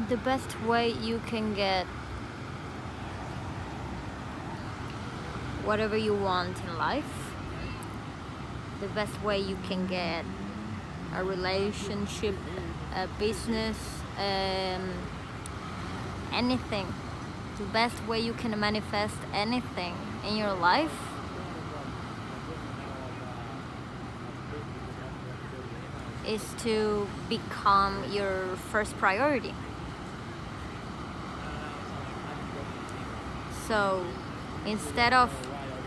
The best way you can get whatever you want in life, the best way you can get a relationship, a business, anything, the best way you can manifest anything in your life is to become your first priority. So instead of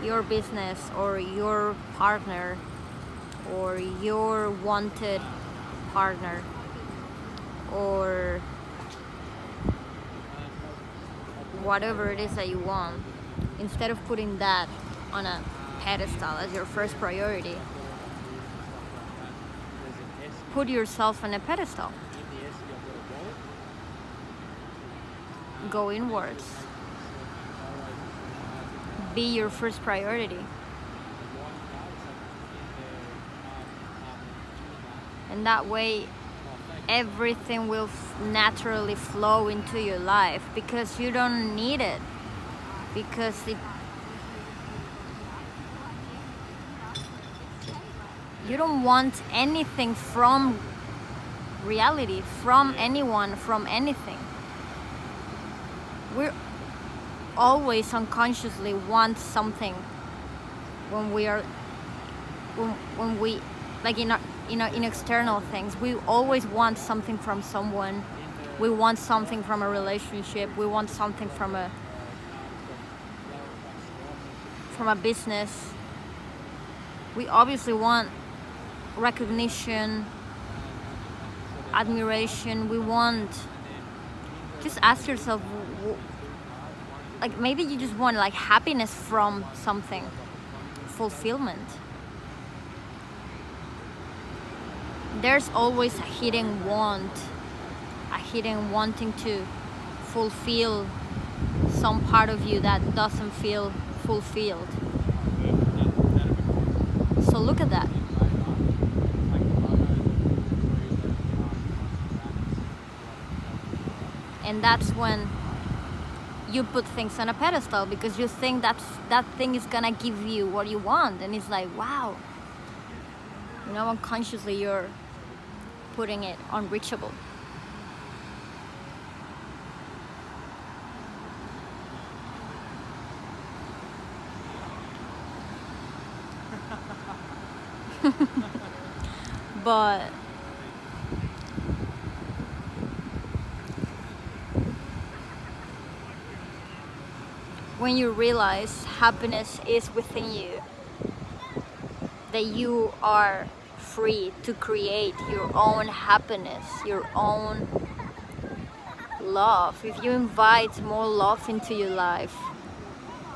your business or your partner or your wanted partner or whatever it is that you want, instead of putting that on a pedestal as your first priority, put yourself on a pedestal. Go inwards. Be your first priority. And that way, everything will naturally flow into your life because you don't need it. Because you don't want anything from reality, from anyone, from anything. We're always unconsciously want something when we are when we like in external things. We always want something from someone. We want something from a relationship. We want something from a business. We obviously want recognition, admiration. We want, just ask yourself, like maybe you just want like happiness from something, fulfillment. There's always a hidden want, a hidden wanting to fulfill some part of you that doesn't feel fulfilled. So look at that. And that's when you put things on a pedestal because you think that thing is gonna give you what you want, and it's like, wow, unconsciously you're putting it unreachable. But when you realize happiness is within you, that you are free to create your own happiness, your own love. If you invite more love into your life,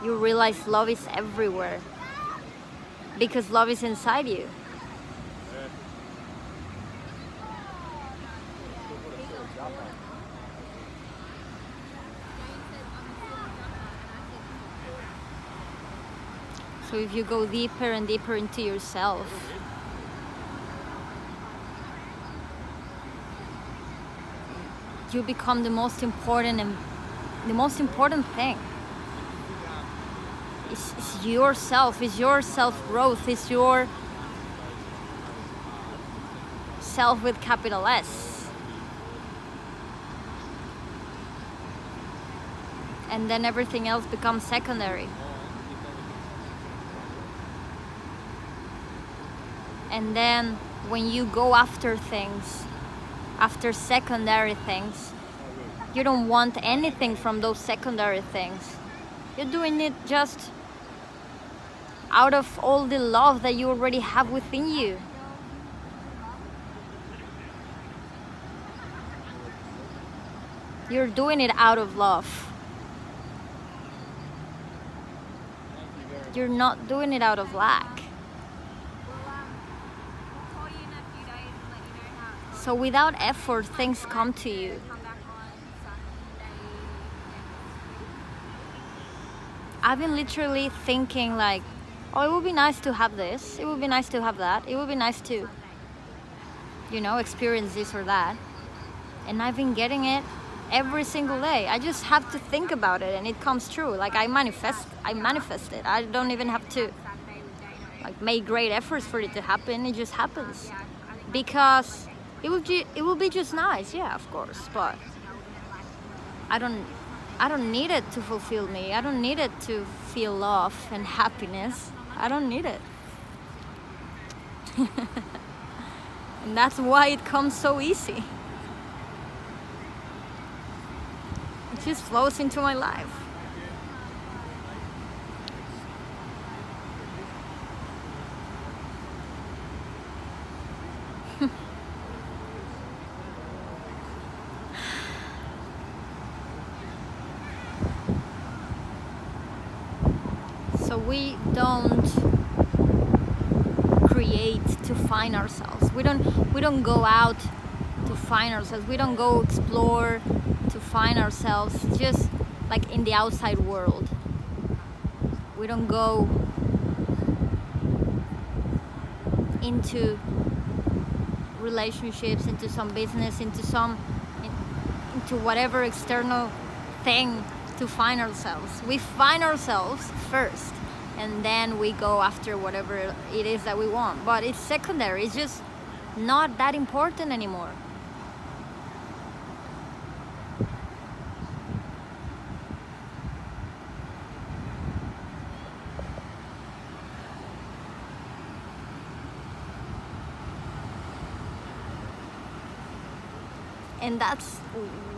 you realize love is everywhere because love is inside you. So if you go deeper and deeper into yourself, you become the most important thing. It's yourself, it's your self-growth, it's your self with capital S. And then everything else becomes secondary. And then when you go after things, after secondary things, you don't want anything from those secondary things. You're doing it just out of all the love that you already have within you. You're doing it out of love. You're not doing it out of lack. So without effort, things come to you. I've been literally thinking like, oh, it would be nice to have this. It would be nice to have that. It would be nice to, experience this or that. And I've been getting it every single day. I just have to think about it and it comes true. Like I manifest it. I don't even have to like make great efforts for it to happen. It just happens because it will be just nice. Yeah, of course, but I don't need it to fulfill me. I don't need it to feel love and happiness. I don't need it. And that's why it comes so easy. It just flows into my life. So we don't create to find ourselves. We don't go out to find ourselves. We don't go explore to find ourselves just like in the outside world. We don't go into relationships, into some business, into whatever external thing to find ourselves. We find ourselves first and then we go after whatever it is that we want. But it's secondary. It's just not that important anymore. And that's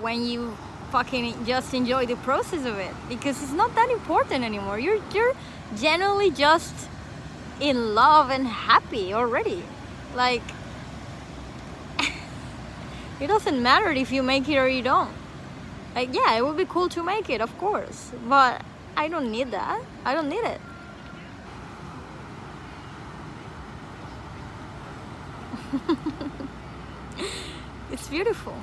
when you fucking just enjoy the process of it, because it's not that important anymore. You're generally just in love and happy already. Like it doesn't matter if you make it or you don't. Like, yeah, it would be cool to make it, of course, but I don't need that. I don't need it. It's beautiful.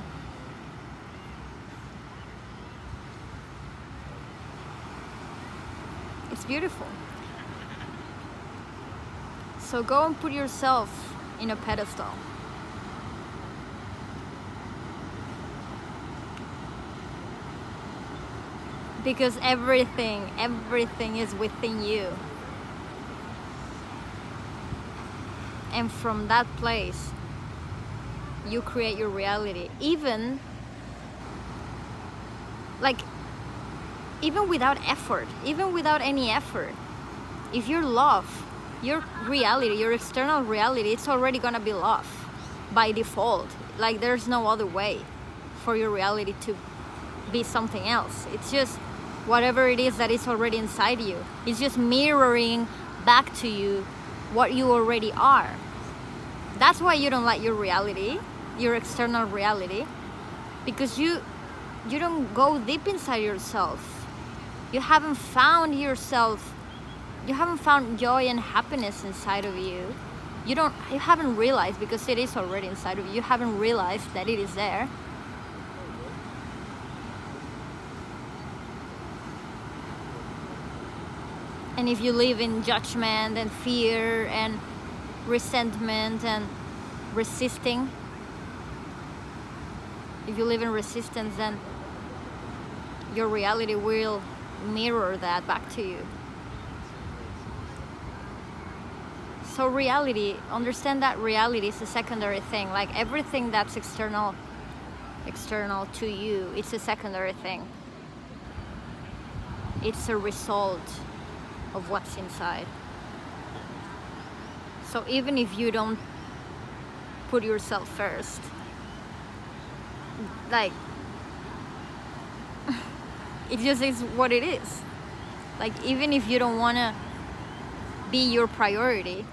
It's beautiful. So go and put yourself in a pedestal. Because everything is within you. And from that place, you create your reality. Even without effort, even without any effort, if you're love, your reality, your external reality, it's already gonna be love by default. Like there's no other way for your reality to be something else. It's just whatever it is that is already inside you. It's just mirroring back to you what you already are. That's why you don't like your reality, your external reality, because you don't go deep inside yourself. You haven't found yourself. You haven't found joy and happiness inside of you. You haven't realized, because it is already inside of you. You haven't realized that it is there. And if you live in judgment and fear and resentment and resisting, if you live in resistance, then your reality will mirror that back to you. So reality, understand that reality is a secondary thing. Like everything that's external to you, it's a secondary thing. It's a result of what's inside. So even if you don't put yourself first, like it just is what it is. Like even if you don't want to be your priority,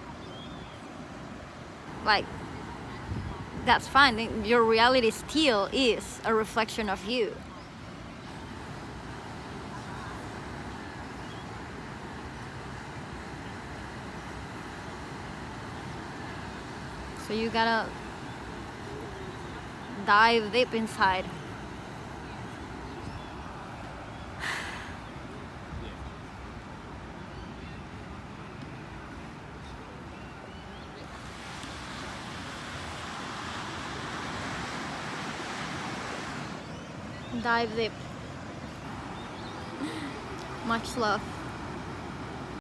like that's fine. Your reality still is a reflection of you. So you gotta dive deep inside. Dive deep. Much love.